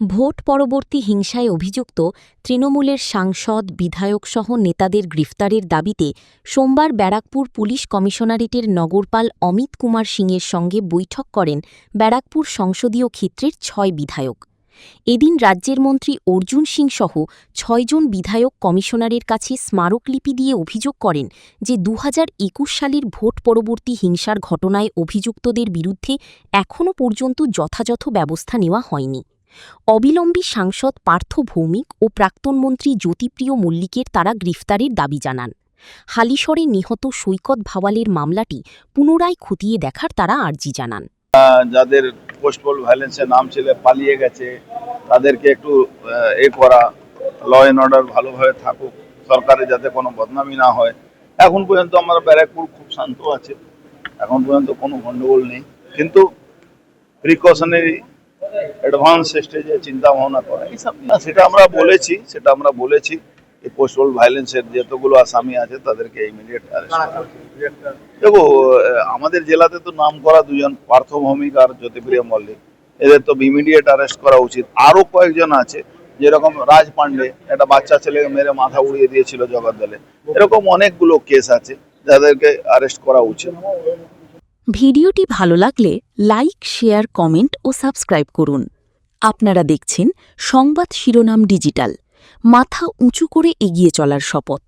Vote পরবর্তী হিংসায় অভিযুক্ত তৃণমূলের সাংসদ বিধায়কসহ নেতাদের গ্রেফতারের দাবিতে সোমবার ব্যারাকপুর পুলিশ কমিশনারেটের নগরপাল অমিত কুমার সিংয়ের সঙ্গে বৈঠক করেন ব্যারাকপুর সংসদীয় ক্ষেত্রের ৬ বিধায়ক। এদিন রাজ্যের মন্ত্রী অর্জুন সিং সহ ৬ জন বিধায়ক কমিশনারের কাছে স্মারকলিপি দিয়ে অভিযোগ করেন যে ২০২১ সালের ভোট পরবর্তী হিংসার ঘটনায় অভিযুক্তদের বিরুদ্ধে এখনও পর্যন্ত যথাযথ ব্যবস্থা নেওয়া হয়নি। অবিলম্বে সাংসদ পার্থ ভৌমিক ও প্রাক্তন মন্ত্রী জ্যোতিপ্রিয় মল্লিকের তারা গ্রেফতারের দাবি জানান। হালিশরে নিহত সৈকত ভাওয়ালের মামলাটি পুনরায় খতিয়ে দেখার তারা আর্জি জানান। যাদের পোস্টপোল ভায়োলেন্সে নাম ছেলে পালিয়ে গেছে তাদেরকে একটু করা, ল অ্যান্ড অর্ডার ভালোভাবে থাকুক, সরকারের যাতে কোনো বদনামি না হয়। এখন পর্যন্ত আমার ব্যারাকপুর খুব শান্ত আছে, এখন পর্যন্ত কোনো গন্ডগোল নেই, কিন্তু প্রিকশনারি অ্যাডভান্স স্টেজে চিন্তা ভাবনা করা এইসব সেটা আমরা বলেছি এই পোস্টপোল ভায়োলেন্সের যতগুলো আসামি আছে তাদেরকে ইমিডিয়েট অ্যারেস্ট করা। দেখো, আমাদের জেলাতে তো নাম করা দুজন, পার্থ ভৌমিক আর জ্যোতিপ্রিয় মল্লিক, এদের তো ইমিডিয়েট অ্যারেস্ট করা উচিত। আরো কয়েকজন আছে, যেরকম রাজ পান্ডে, একটা বাচ্চা ছেলেকে মেরে মাথা উড়িয়ে দিয়েছিল জগদ্দলে, এরকম অনেকগুলো কেস আছে যাদেরকে অ্যারেস্ট করা উচিত। ভিডিওটি ভালো লাগলে লাইক, শেয়ার, কমেন্ট ও সাবস্ক্রাইব করুন। আপনারা দেখছেন সংবাদ শিরোনাম ডিজিটাল, মাথা উঁচু করে এগিয়ে চলার শপথ।